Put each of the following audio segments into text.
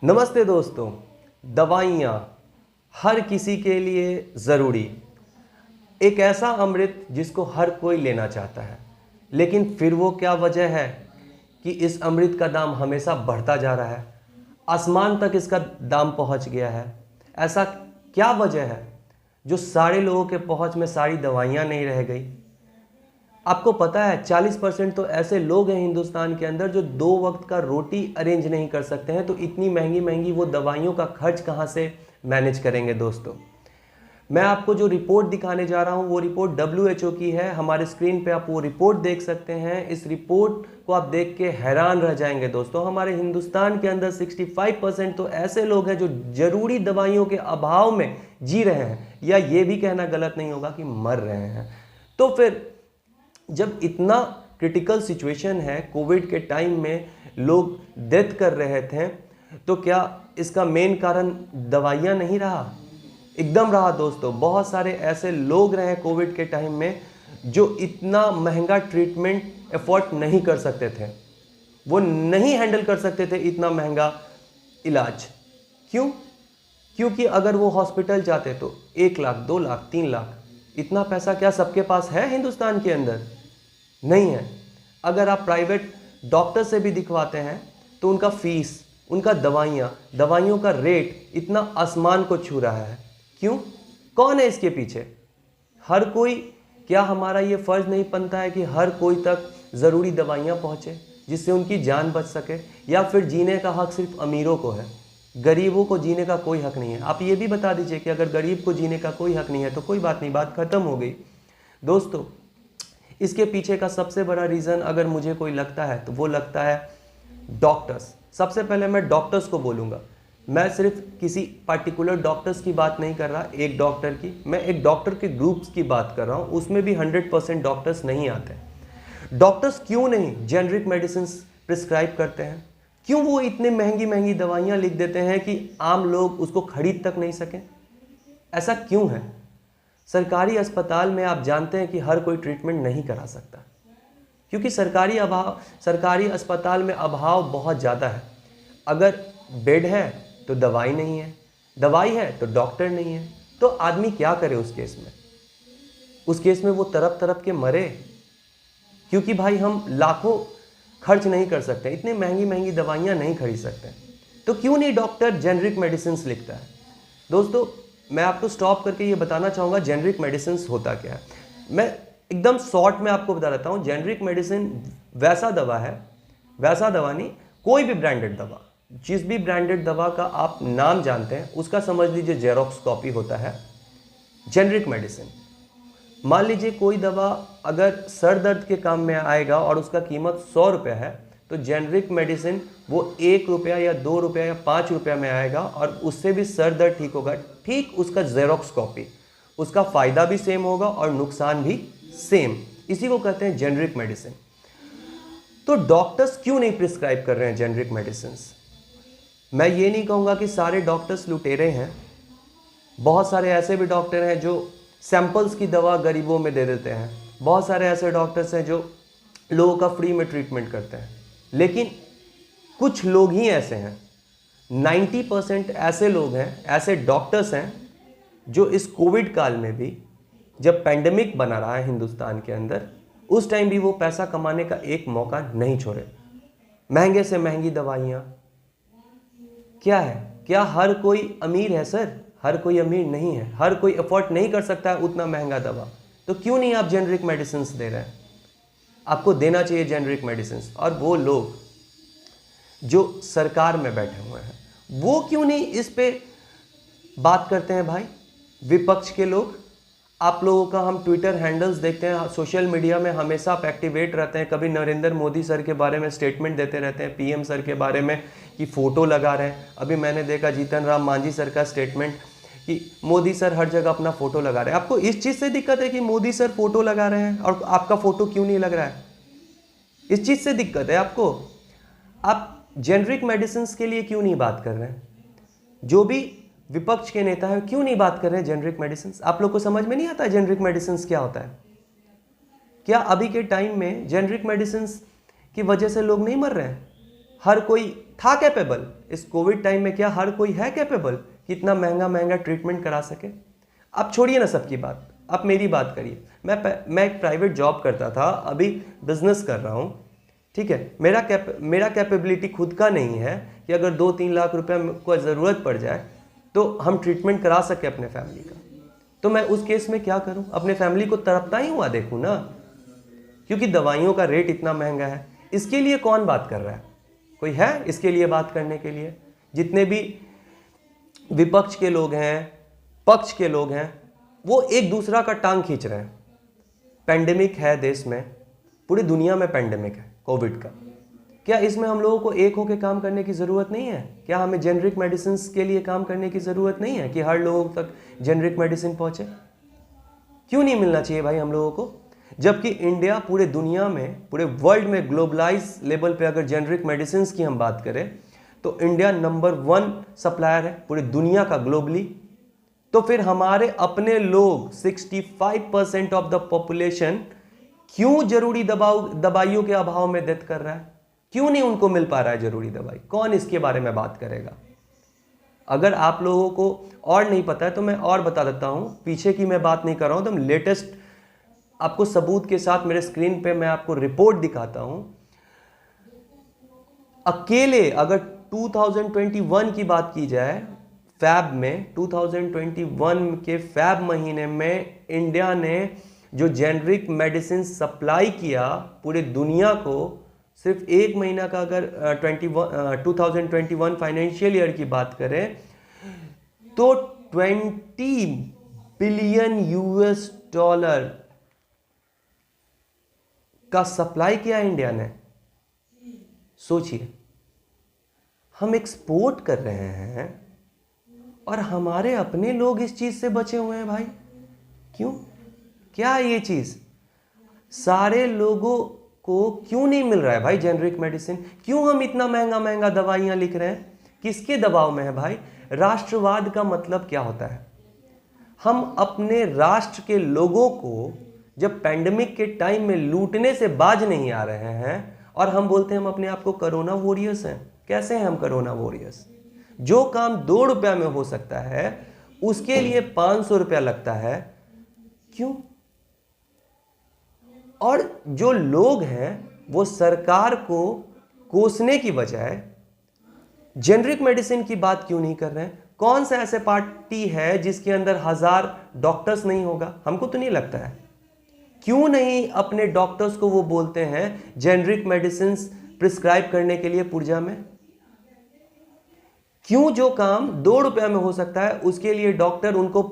नमस्ते दोस्तों। दवाइयाँ हर किसी के लिए ज़रूरी, एक ऐसा अमृत जिसको हर कोई लेना चाहता है, लेकिन फिर वो क्या वजह है कि इस अमृत का दाम हमेशा बढ़ता जा रहा है, आसमान तक इसका दाम पहुंच गया है। ऐसा क्या वजह है जो सारे लोगों के पहुंच में सारी दवाइयाँ नहीं रह गई। आपको पता है 40% तो ऐसे लोग हैं हिंदुस्तान के अंदर जो 2 वक्त का रोटी अरेंज नहीं कर सकते हैं, तो इतनी महंगी महंगी वो दवाइयों का खर्च कहाँ से मैनेज करेंगे। दोस्तों, मैं आपको जो रिपोर्ट दिखाने जा रहा हूँ वो रिपोर्ट WHO की है। हमारे स्क्रीन पे आप वो रिपोर्ट देख सकते हैं। इस रिपोर्ट को आप देख के हैरान रह जाएंगे। दोस्तों, हमारे हिंदुस्तान के अंदर 65% तो ऐसे लोग हैं जो जरूरी दवाइयों के अभाव में जी रहे हैं, या ये भी कहना गलत नहीं होगा कि मर रहे हैं। तो फिर जब इतना क्रिटिकल सिचुएशन है, कोविड के टाइम में लोग डेथ कर रहे थे, तो क्या इसका मेन कारण दवाइयाँ नहीं रहा? एकदम रहा। दोस्तों, बहुत सारे ऐसे लोग रहे कोविड के टाइम में जो इतना महंगा ट्रीटमेंट एफोर्ड नहीं कर सकते थे, वो नहीं हैंडल कर सकते थे इतना महंगा इलाज। क्यों? क्योंकि अगर वो हॉस्पिटल जाते तो 1 लाख 2 लाख 3 लाख, इतना पैसा क्या सबके पास है हिंदुस्तान के अंदर? नहीं है। अगर आप प्राइवेट डॉक्टर से भी दिखवाते हैं तो उनका फीस, उनका दवाइयों का रेट इतना आसमान को छू रहा है। क्यों? कौन है इसके पीछे? हर कोई, क्या हमारा ये फर्ज नहीं बनता है कि हर कोई तक ज़रूरी दवाइयाँ पहुँचे जिससे उनकी जान बच सके? या फिर जीने का हक सिर्फ अमीरों को है, गरीबों को जीने का कोई हक नहीं है? आप ये भी बता दीजिए कि अगर गरीब को जीने का कोई हक नहीं है तो कोई बात नहीं, बात खत्म हो गई। दोस्तों, इसके पीछे का सबसे बड़ा रीज़न अगर मुझे कोई लगता है तो वो लगता है डॉक्टर्स। सबसे पहले मैं डॉक्टर्स को बोलूँगा। मैं सिर्फ किसी पार्टिकुलर डॉक्टर्स की बात नहीं कर रहा, एक डॉक्टर की, मैं एक डॉक्टर के ग्रुप्स की बात कर रहा हूँ। उसमें भी 100% डॉक्टर्स नहीं आते। डॉक्टर्स क्यों नहीं जेनरिक मेडिसिन प्रिस्क्राइब करते हैं? क्यों वो इतने महंगी महंगी दवाइयाँ लिख देते हैं कि आम लोग उसको खरीद तक नहीं सकें? ऐसा क्यों है? सरकारी अस्पताल में आप जानते हैं कि हर कोई ट्रीटमेंट नहीं करा सकता, क्योंकि सरकारी अस्पताल में अभाव बहुत ज़्यादा है। अगर बेड है तो दवाई नहीं है, दवाई है तो डॉक्टर नहीं है, तो आदमी क्या करे उस केस में? उस केस में वो तड़प तड़प के मरे, क्योंकि भाई हम लाखों खर्च नहीं कर सकते, इतनी महंगी महंगी दवाइयाँ नहीं खरीद सकते। तो क्यों नहीं डॉक्टर जेनरिक मेडिसिन लिखता है? दोस्तों, मैं आपको स्टॉप करके ये बताना चाहूँगा जेनरिक मेडिसिन होता क्या है। मैं एकदम शॉर्ट में आपको बता देता हूँ। जेनरिक मेडिसिन वैसा दवा है, वैसा दवा नहीं, कोई भी ब्रांडेड दवा, जिस भी ब्रांडेड दवा का आप नाम जानते हैं उसका समझ लीजिए जेरोक्स कॉपी होता है जेनरिक मेडिसिन। मान लीजिए कोई दवा अगर सर दर्द के काम में आएगा और उसका कीमत 100 रुपये है, तो जेनरिक मेडिसिन वो 1 रुपया या 2 रुपया या 5 रुपया में आएगा और उससे भी सर दर्द ठीक होगा। ठीक उसका जेरोक्स कॉपी, उसका फ़ायदा भी सेम होगा और नुकसान भी सेम। इसी को कहते हैं जेनरिक मेडिसिन। तो डॉक्टर्स क्यों नहीं प्रिस्क्राइब कर रहे हैं जेनरिक मेडिसिन? मैं ये नहीं कहूँगा कि सारे डॉक्टर्स लुटेरे हैं। बहुत सारे ऐसे भी डॉक्टर हैं जो सैंपल्स की दवा गरीबों में दे देते हैं। बहुत सारे ऐसे डॉक्टर्स हैं जो लोगों का फ्री में ट्रीटमेंट करते हैं। लेकिन कुछ लोग ही ऐसे हैं, 90% ऐसे लोग हैं, ऐसे डॉक्टर्स हैं जो इस कोविड काल में भी, जब पेंडेमिक बना रहा है हिंदुस्तान के अंदर, उस टाइम भी वो पैसा कमाने का एक मौका नहीं छोड़े। महंगे से महंगी दवाइयाँ क्या है? क्या हर कोई अमीर है? सर, हर कोई अमीर नहीं है, हर कोई अफोर्ड नहीं कर सकता है उतना महंगा दवा। तो क्यों नहीं आप जेनरिक मेडिसिन दे रहे हैं? आपको देना चाहिए जेनरिक मेडिसिन। और वो लोग जो सरकार में बैठे हुए हैं वो क्यों नहीं इस पे बात करते हैं? भाई, विपक्ष के लोग, आप लोगों का हम ट्विटर हैंडल्स देखते हैं, सोशल मीडिया में हमेशा आप एक्टिवेट रहते हैं। कभी नरेंद्र मोदी सर के बारे में स्टेटमेंट देते रहते हैं, PM सर के बारे में कि फ़ोटो लगा रहे हैं। अभी मैंने देखा जीतन राम मांझी सर का स्टेटमेंट कि मोदी सर हर जगह अपना फ़ोटो लगा रहे हैं। आपको इस चीज़ से दिक्कत है कि मोदी सर फ़ोटो लगा रहे हैं और आपका फ़ोटो क्यों नहीं लग रहा है? इस चीज़ से दिक्कत है आपको? आप जेनरिक मेडिसिन के लिए क्यों नहीं बात कर रहे हैं? जो भी विपक्ष के नेता हैं क्यों नहीं बात कर रहे हैं जेनरिक मेडिसिन? आप लोग को समझ में नहीं आता है जेनरिक मेडिसिन क्या होता है? क्या अभी के टाइम में जेनरिक मेडिसिन की वजह से लोग नहीं मर रहे हैं? हर कोई था कैपेबल। इस कोविड टाइम में क्या हर कोई है कैपेबल कि इतना महंगा महंगा ट्रीटमेंट करा सके? अब छोड़िए ना सबकी बात, अब मेरी बात करिए। मैं एक प्राइवेट जॉब करता था, अभी बिजनेस कर रहा हूँ, ठीक है। मेरा कैपेबिलिटी खुद का नहीं है कि अगर 2-3 लाख रुपए को ज़रूरत पड़ जाए तो हम ट्रीटमेंट करा सके अपने फैमिली का। तो मैं उस केस में क्या करूं? अपने फैमिली को तड़पता ही हुआ देखूं ना, क्योंकि दवाइयों का रेट इतना महंगा है। इसके लिए कौन बात कर रहा है? कोई है इसके लिए बात करने के लिए? जितने भी विपक्ष के लोग हैं, पक्ष के लोग हैं, वो एक दूसरा का टांग खींच रहे हैं। पेंडेमिक है देश में, पूरी दुनिया में पेंडेमिक है कोविड का। क्या इसमें हम लोगों को एक होकर काम करने की ज़रूरत नहीं है? क्या हमें जेनरिक मेडिसिन के लिए काम करने की ज़रूरत नहीं है कि हर लोगों तक जेनरिक मेडिसिन पहुंचे? क्यों नहीं मिलना चाहिए भाई हम लोगों को? जबकि इंडिया पूरे दुनिया में, पूरे वर्ल्ड में ग्लोबलाइज लेवल पे अगर जेनरिक मेडिसिन की हम बात करें तो इंडिया नंबर 1 सप्लायर है पूरी दुनिया का ग्लोबली। तो फिर हमारे अपने लोग 65% ऑफ द पॉपुलेशन क्यों जरूरी दवाइयों के अभाव में डेथ कर रहा है? क्यों नहीं उनको मिल पा रहा है जरूरी दवाई? कौन इसके बारे में बात करेगा? अगर आप लोगों को और नहीं पता है तो मैं और बता देता हूं, पीछे की मैं बात नहीं कर रहा हूं, तो लेटेस्ट आपको सबूत के साथ मेरे स्क्रीन पे मैं आपको रिपोर्ट दिखाता हूं। अकेले अगर 2021 की बात की जाए, फैब में 2021 के फैब महीने में इंडिया ने जो जेनरिक मेडिसिन सप्लाई किया पूरे दुनिया को, सिर्फ एक महीना का अगर 2021 फाइनेंशियल ईयर की बात करें तो 20 बिलियन यूएस डॉलर का सप्लाई किया इंडिया ने। सोचिए, हम एक्सपोर्ट कर रहे हैं और हमारे अपने लोग इस चीज से बचे हुए हैं भाई। क्यों? क्या ये चीज सारे लोगों को क्यों नहीं मिल रहा है भाई जेनरिक मेडिसिन? क्यों हम इतना महंगा महंगा दवाइयां लिख रहे हैं? किसके दबाव में है भाई? राष्ट्रवाद का मतलब क्या होता है? हम अपने राष्ट्र के लोगों को जब पैंडेमिक के टाइम में लूटने से बाज नहीं आ रहे हैं और हम बोलते हैं हम अपने आप को कोरोना वॉरियर्स हैं। कैसे हैं हम कोरोना वॉरियर्स? जो काम 2 रुपया में हो सकता है उसके लिए 500 रुपया लगता है। क्यों? और जो लोग हैं वो सरकार को कोसने की बजाय जेनरिक मेडिसिन की बात क्यों नहीं कर रहे हैं? कौन सा ऐसे पार्टी है जिसके अंदर 1000 डॉक्टर्स नहीं होगा? हमको तो नहीं लगता है। क्यों नहीं अपने डॉक्टर्स को वो बोलते हैं जेनरिक मेडिसिन प्रिस्क्राइब करने के लिए पुर्जा में? क्यों जो काम 2 रुपया में हो सकता है उसके लिए डॉक्टर उनको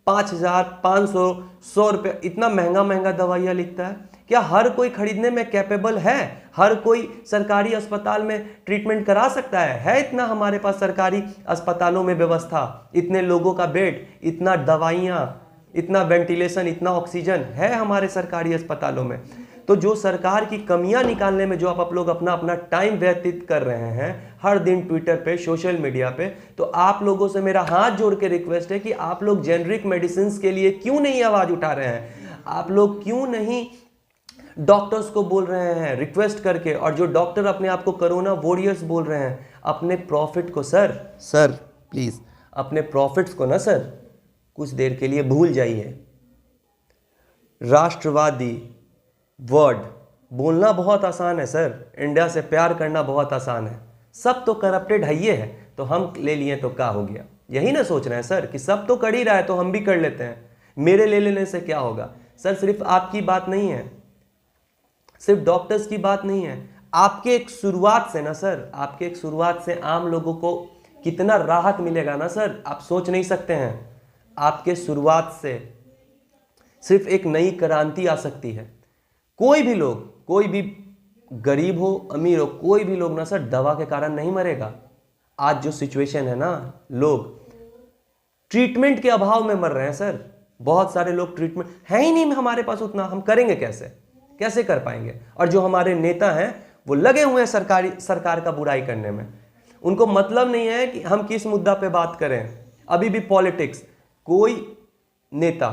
5000, 500, 100 रुपया इतना महंगा महंगा दवाइयां लिखता है? क्या हर कोई खरीदने में कैपेबल है? हर कोई सरकारी अस्पताल में ट्रीटमेंट करा सकता है? है इतना हमारे पास सरकारी अस्पतालों में व्यवस्था? इतने लोगों का बेड, इतना दवाइयां, इतना वेंटिलेशन, इतना ऑक्सीजन है हमारे सरकारी अस्पतालों में? तो जो सरकार की कमियां निकालने में जो आप लोग अपना अपना टाइम व्यतीत कर रहे हैं हर दिन ट्विटर पे, सोशल मीडिया पे, तो आप लोगों से मेरा हाथ जोड़ के रिक्वेस्ट है कि आप लोग जेनरिक मेडिसिन के लिए क्यों नहीं आवाज उठा रहे हैं? आप लोग क्यों नहीं डॉक्टर्स को बोल रहे हैं रिक्वेस्ट करके? और जो डॉक्टर अपने आप को कोरोना वॉरियर्स बोल रहे हैं, अपने प्रॉफिट को सर प्लीज अपने प्रॉफिट्स को ना सर कुछ देर के लिए भूल जाइए। राष्ट्रवादी वर्ड बोलना बहुत आसान है सर, इंडिया से प्यार करना बहुत आसान है। सब तो करप्टेड है, ये है तो हम ले लिए तो क्या हो गया? यही ना सोच रहे हैं सर कि सब तो कर ही रहा है तो हम भी कर लेते हैं, मेरे ले लेने से क्या होगा? सर सिर्फ आपकी बात नहीं है, सिर्फ डॉक्टर्स की बात नहीं है, आपके एक शुरुआत से ना सर, आपके एक शुरुआत से आम लोगों को कितना राहत मिलेगा ना सर, आप सोच नहीं सकते हैं। आपके शुरुआत से सिर्फ एक नई क्रांति आ सकती है। कोई भी लोग, कोई भी गरीब हो अमीर हो, कोई भी लोग ना सर दवा के कारण नहीं मरेगा। आज जो सिचुएशन है ना, लोग ट्रीटमेंट के अभाव में मर रहे हैं सर। बहुत सारे लोग ट्रीटमेंट है ही नहीं हमारे पास उतना, हम करेंगे कैसे कर पाएंगे? और जो हमारे नेता हैं वो लगे हुए हैं सरकार का बुराई करने में। उनको मतलब नहीं है कि हम किस मुद्दा पे बात करें। अभी भी पॉलिटिक्स, कोई नेता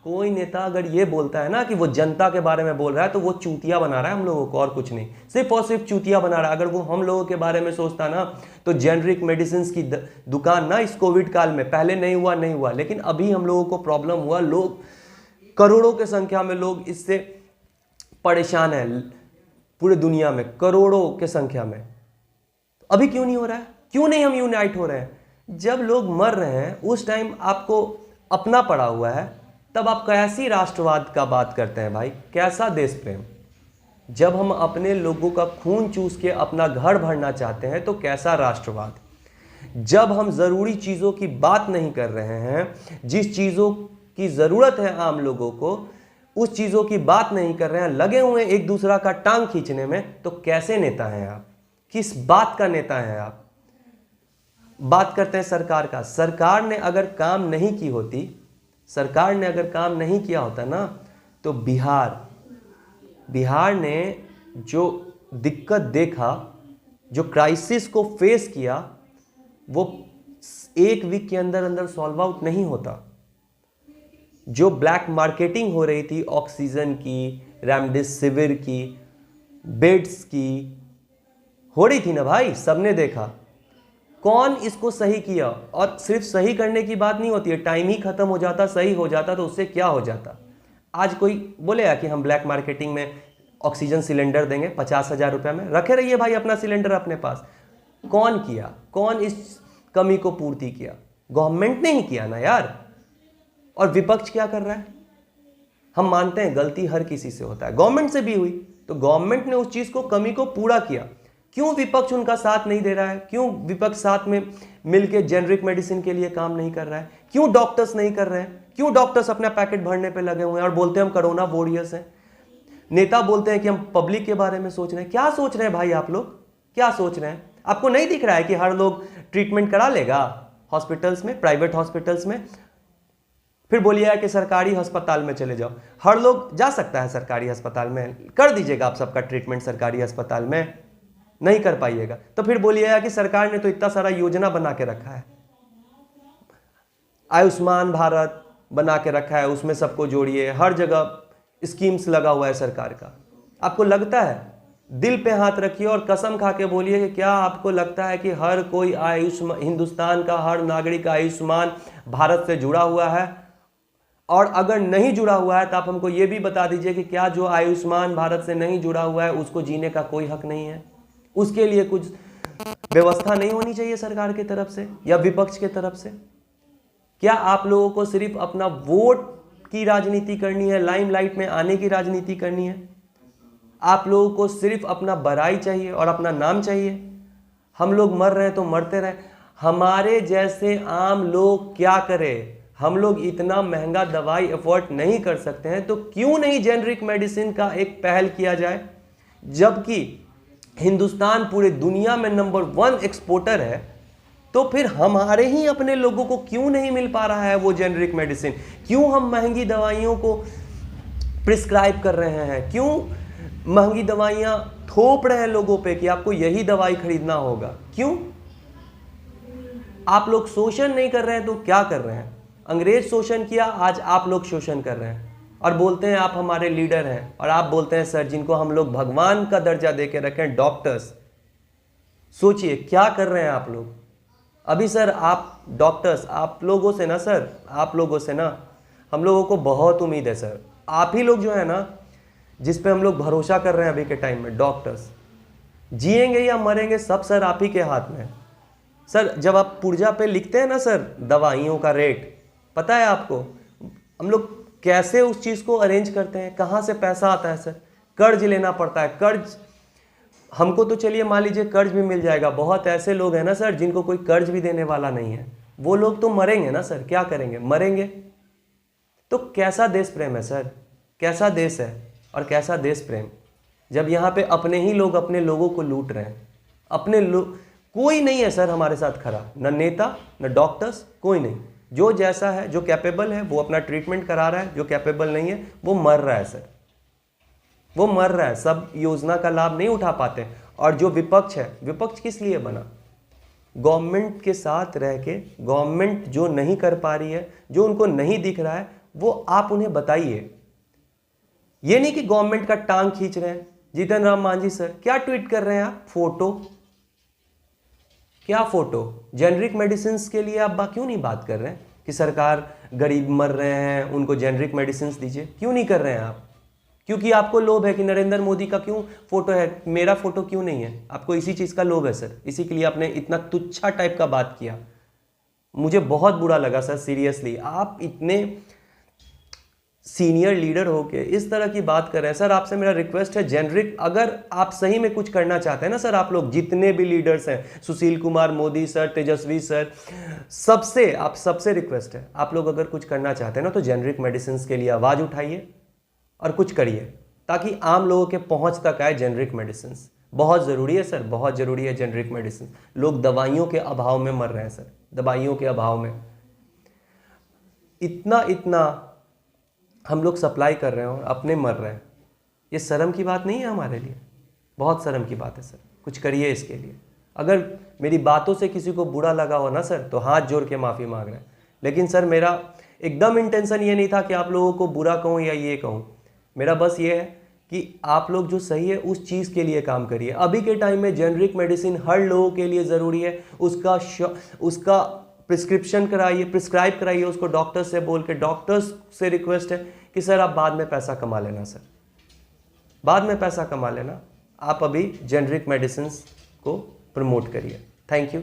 कोई नेता अगर ये बोलता है ना कि वो जनता के बारे में बोल रहा है तो वो चूतिया बना रहा है हम लोगों को, और कुछ नहीं, सिर्फ और सिर्फ चूतिया बना रहा है। अगर वो हम लोगों के बारे में सोचता ना तो जेनरिक मेडिसिन की दुकान ना इस कोविड काल में, पहले नहीं हुआ, लेकिन अभी हम लोगों को प्रॉब्लम हुआ, लोग करोड़ों की संख्या में लोग इससे परेशान है, पूरे दुनिया में करोड़ों की संख्या में। अभी क्यों नहीं हो रहा है? क्यों नहीं हम यूनाइट हो रहे हैं? जब लोग मर रहे हैं उस टाइम आपको अपना पड़ा हुआ है, तब आप कैसी राष्ट्रवाद का बात करते हैं भाई? कैसा देश प्रेम? जब हम अपने लोगों का खून चूस के अपना घर भरना चाहते हैं तो कैसा राष्ट्रवाद? जब हम ज़रूरी चीज़ों की बात नहीं कर रहे हैं, जिस चीज़ों की ज़रूरत है आम लोगों को, उस चीज़ों की बात नहीं कर रहे हैं, लगे हुए एक दूसरा का टांग खींचने में, तो कैसे नेता हैं आप? किस बात का नेता हैं आप? बात करते हैं सरकार का। सरकार ने अगर काम नहीं की होती, सरकार ने अगर काम नहीं किया होता ना, तो बिहार ने जो दिक्कत देखा, जो क्राइसिस को फेस किया, वो एक वीक के अंदर अंदर सॉल्व आउट नहीं होता। जो ब्लैक मार्केटिंग हो रही थी ऑक्सीजन की, रेमडेसिविर की, बेड्स की हो रही थी ना भाई, सबने देखा। कौन इसको सही किया? और सिर्फ सही करने की बात नहीं होती है, टाइम ही खत्म हो जाता, सही हो जाता तो उससे क्या हो जाता? आज कोई बोलेगा कि हम ब्लैक मार्केटिंग में ऑक्सीजन सिलेंडर देंगे 50,000 रुपये में, रखे रहिए भाई अपना सिलेंडर अपने पास। कौन किया? कौन इस कमी को पूर्ति किया? गवर्नमेंट ने ही किया ना यार। और विपक्ष क्या कर रहा है? हम मानते हैं गलती हर किसी से होता है, गवर्नमेंट से भी हुई, तो गवर्नमेंट ने उस चीज को, कमी को पूरा किया। क्यों विपक्ष उनका साथ नहीं दे रहा है? क्यों विपक्ष साथ में मिलकर जेनरिक मेडिसिन के लिए काम नहीं कर रहा है? क्यों डॉक्टर्स नहीं कर रहे हैं? क्यों डॉक्टर्स अपना पैकेट भरने पे लगे हुए हैं और बोलते हैं हम कोरोना वॉरियर्स हैं? नेता बोलते हैं कि हम पब्लिक के बारे में सोच रहे हैं। क्या सोच रहे हैं भाई आप लोग? क्या सोच रहे हैं? आपको नहीं दिख रहा है कि हर लोग ट्रीटमेंट करा लेगा हॉस्पिटल्स में, प्राइवेट हॉस्पिटल्स में? फिर बोलिएगा कि सरकारी अस्पताल में चले जाओ। हर लोग जा सकता है सरकारी अस्पताल में, कर दीजिएगा आप सबका ट्रीटमेंट सरकारी अस्पताल में, नहीं कर पाइएगा तो फिर बोलिएगा कि सरकार ने तो इतना सारा योजना बना के रखा है, आयुष्मान भारत बना के रखा है, उसमें सबको जोड़िए, हर जगह स्कीम्स लगा हुआ है सरकार का। आपको लगता है? दिल पे हाथ रखिए और कसम खा के बोलिए कि क्या आपको लगता है कि हर कोई आयुष्मान, हिंदुस्तान का हर नागरिक आयुष्मान भारत से जुड़ा हुआ है? और अगर नहीं जुड़ा हुआ है तो आप हमको ये भी बता दीजिए कि क्या जो आयुष्मान भारत से नहीं जुड़ा हुआ है उसको जीने का कोई हक नहीं है? उसके लिए कुछ व्यवस्था नहीं होनी चाहिए सरकार की तरफ से या विपक्ष की तरफ से? क्या आप लोगों को सिर्फ अपना वोट की राजनीति करनी है, लाइमलाइट में आने की राजनीति करनी है? आप लोगों को सिर्फ अपना बड़ाई चाहिए और अपना नाम चाहिए? हम लोग मर रहे हैं तो मरते रहे, हमारे जैसे आम लोग क्या करें? हम लोग इतना महंगा दवाई अफोर्ड नहीं कर सकते हैं, तो क्यों नहीं जेनरिक मेडिसिन का एक पहल किया जाए? जबकि हिंदुस्तान पूरे दुनिया में नंबर 1 एक्सपोर्टर है, तो फिर हमारे ही अपने लोगों को क्यों नहीं मिल पा रहा है वो जेनरिक मेडिसिन? क्यों हम महंगी दवाइयों को प्रिस्क्राइब कर रहे हैं? क्यों महंगी दवाइयां थोप रहे हैं लोगों पे कि आपको यही दवाई खरीदना होगा? क्यों? आप लोग शोषण नहीं कर रहे हैं तो क्या कर रहे हैं? अंग्रेज शोषण किया, आज आप लोग शोषण कर रहे हैं और बोलते हैं आप हमारे लीडर हैं। और आप बोलते हैं सर, जिनको हम लोग भगवान का दर्जा देके रखें, डॉक्टर्स, सोचिए क्या कर रहे हैं आप लोग। अभी सर आप डॉक्टर्स, आप लोगों से ना सर, आप लोगों से ना हम लोगों को बहुत उम्मीद है सर। आप ही लोग जो है ना, जिस पे हम लोग भरोसा कर रहे हैं अभी के टाइम में, डॉक्टर्स, जिएंगे या मरेंगे सब सर आप ही के हाथ में है सर। जब आप पुर्जा पे लिखते हैं ना सर दवाइयों का रेट, पता है आपको हम लोग कैसे उस चीज़ को अरेंज करते हैं? कहाँ से पैसा आता है सर? कर्ज लेना पड़ता है। कर्ज हमको तो चलिए मान लीजिए कर्ज भी मिल जाएगा, बहुत ऐसे लोग हैं ना सर जिनको कोई कर्ज भी देने वाला नहीं है, वो लोग तो मरेंगे ना सर, क्या करेंगे? मरेंगे। तो कैसा देश प्रेम है सर? कैसा देश है और कैसा देश प्रेम, जब यहाँ पे अपने ही लोग अपने लोगों को लूट रहे हैं? अपने लोग, कोई नहीं है सर हमारे साथ खड़ा, न नेता न डॉक्टर्स, कोई नहीं। जो जैसा है, जो कैपेबल है वो अपना ट्रीटमेंट करा रहा है, जो कैपेबल नहीं है वो मर रहा है सर, वो मर रहा है। सब योजना का लाभ नहीं उठा पाते। और जो विपक्ष है, विपक्ष किस लिए बना? गवर्नमेंट के साथ रह के, गवर्नमेंट जो नहीं कर पा रही है, जो उनको नहीं दिख रहा है, वो आप उन्हें बताइए। ये नहीं कि गवर्नमेंट का टांग खींच रहे हैं। जीतन राम मांझी सर क्या ट्वीट कर रहे हैं आप? फोटो, क्या फोटो? जेनरिक मेडिसिन के लिए आप क्यों नहीं बात कर रहे हैं कि सरकार गरीब मर रहे हैं उनको जेनरिक मेडिसिन दीजिए? क्यों नहीं कर रहे हैं आप? क्योंकि आपको लोभ है कि नरेंद्र मोदी का क्यों फोटो है, मेरा फोटो क्यों नहीं है? आपको इसी चीज का लोभ है सर, इसी के लिए आपने इतना तुच्छा टाइप का बात किया। मुझे बहुत बुरा लगा सर, सीरियसली। आप इतने सीनियर लीडर होके इस तरह की बात कर रहे हैं। सर आपसे मेरा रिक्वेस्ट है, जेनरिक अगर आप सही में कुछ करना चाहते हैं ना सर, आप लोग जितने भी लीडर्स हैं, सुशील कुमार मोदी सर, तेजस्वी सर, सबसे रिक्वेस्ट है, आप लोग अगर कुछ करना चाहते हैं ना तो जेनरिक मेडिसिन के लिए आवाज उठाइए और कुछ करिए ताकि आम लोगों के पहुंच तक आए जेनरिक मेडिसिन। बहुत ज़रूरी है सर, बहुत ज़रूरी है जेनरिक मेडिसिन। लोग दवाइयों के अभाव में मर रहे हैं सर, दवाइयों के अभाव में। इतना हम लोग सप्लाई कर रहे हैं और अपने मर रहे हैं। ये शर्म की बात नहीं है हमारे लिए? बहुत शर्म की बात है सर, कुछ करिए इसके लिए। अगर मेरी बातों से किसी को बुरा लगा हो ना सर तो हाथ जोड़ के माफ़ी मांग रहे हैं। लेकिन सर मेरा एकदम इंटेंशन ये नहीं था कि आप लोगों को बुरा कहूँ या ये कहूँ। मेरा बस ये है कि आप लोग जो सही है उस चीज़ के लिए काम करिए। अभी के टाइम में जेनरिक मेडिसिन हर लोगों के लिए ज़रूरी है। उसका प्रिस्क्रिप्शन कराइए, प्रिस्क्राइब कराइए उसको डॉक्टर से बोल के। डॉक्टर्स से रिक्वेस्ट है कि सर आप बाद में पैसा कमा लेना, सर बाद में पैसा कमा लेना, आप अभी जेनरिक मेडिसिन को प्रमोट करिए। Thank you.